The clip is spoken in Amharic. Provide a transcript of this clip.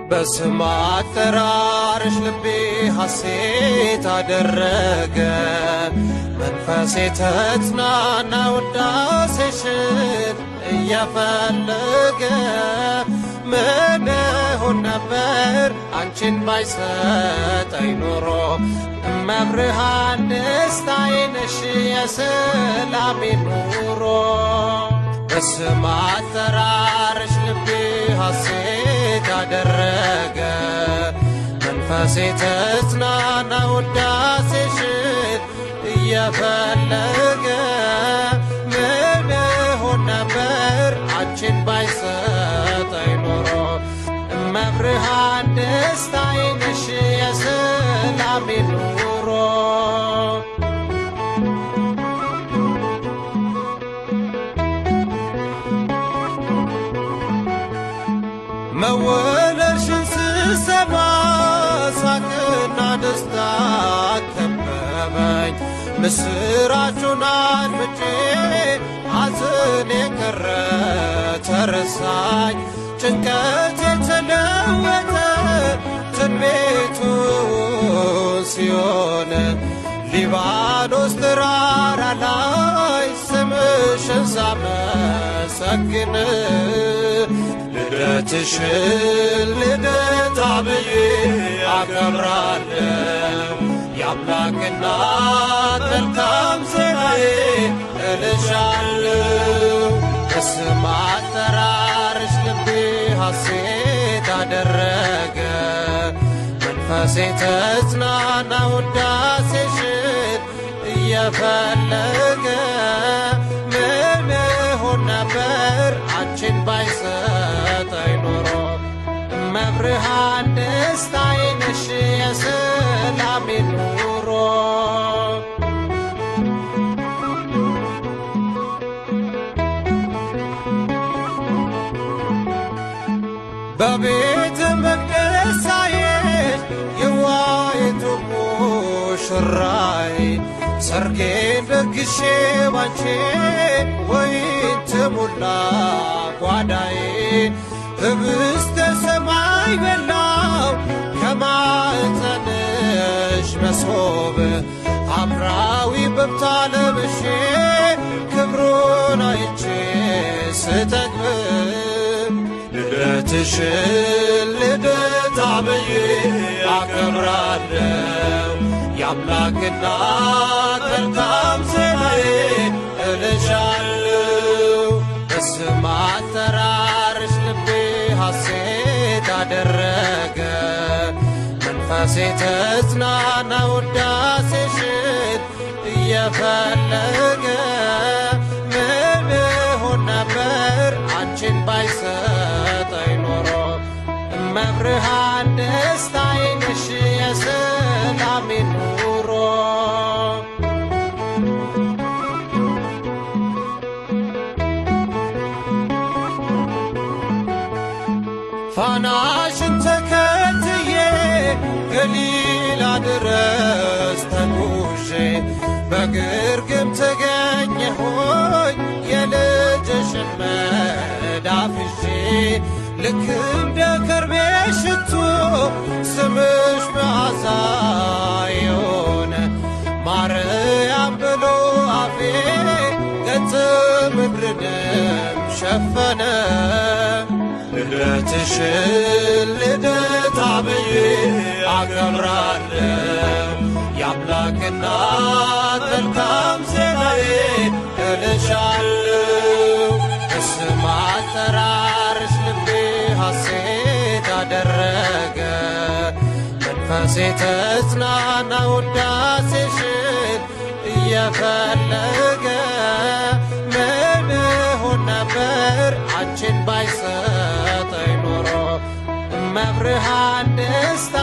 በስም አጠራርሽ ልቤ ሐሴት አደረገ። መንፈሴ ተጽናና ውዳሴሽን እየፈለገ። ምን እሆን ነበር አንቺን ባይሰጠኝ ኖሮ። እመብርሃን ደስታዬ ነሽ የሰላሜ ኑሮ። በስም አጠራርሽ ልቤ ሐሴት አደረገ። መንፈሴ ተጽናና ውዳሴሽን እየፈለገ። ምን እሆን ነበር አንቺን ባይሰጠኝ ኖሮ። እመብርሃን ደስታዬ ነሽ የሰላሜ ኑሮ። መወለድሽን ስሰማ ሳቅና ደስታ ከበበኝ። ምስራቹን አድምጬ ሐዘኔ ቀረ ተረሳኝ። ጭንቀት የተለወጠ ትንቢቱ ሲሆን ሊባኖስ ተራራ ላይ ስምሽን ሳመሰግን። ልደትሽን ልደታ ብዬ አከብራለሁ። የአምላክ እናት መልካም ዜናዬ እልሻለሁ። በስም አጠራርሽ ልቤ ሐሴት አደረገ። መንፈሴ ተጽናና ውዳሴሽን እየፈለገ። ምን እሆን ነበር አንቺን ባይሰጠኝ ኖሮ። እመብርሃን ደስታዬ ነሽ የሰላሜ ኑሮ። በቤተ መቅደስ ሳይሽ የዋይቱ ሙሽራይ። ሰርጌን ደግሼ ባንቺ ወይን ተሞላ ጓዳዬ። ህብስተ ሰማይ በላው ከማኅፀንሽ መሶብ። ሐምራዊ በብታ ለብሼ ክብሩን አይቼ ስጠግብ። ልደትሽን ልደታ ብዬ አከብራለሁ። የአምላክ እናት መልካም ዜናዬ እልሻለሁ። በስም አጠራርሽ ልቤ ሐሴት አደረገ። መንፈሴ ተጽናና ውዳሴሽን እየፈለገ። ምን እሆን ነበር አንቺን ባይሰጠኝ ኖሮ። እመብርሃን ደስታዬ ነሽ የሰላሜ ኑሮ። ፋናሽን ተከትዬ ገሊላ ድረስ ተጉዤ። በግርግም ተገኘሁኝ የልጅሽን መዳፍ ይዤ። ልክ እንደ ከርቤ ሽቱ ስምሽ መዓዛ የሆነ። ማርያም ብሎ አፌ ገጽ ምድርንም ሸፈነ። ልደትሽን ልደታ ብዬ አከብራለሁ። የአምላክ እናት መልካም ዜናዬ እልሻለሁ። በስም አጠራርሽ ልቤ ሐሴት አደረገ። መንፈሴ ተጽናና ውዳሴሽን እየፈለገ። ምን እሆን ነበር አንቺን ባይሰጠኝ ኖሮ። እመብርሃን ደስታ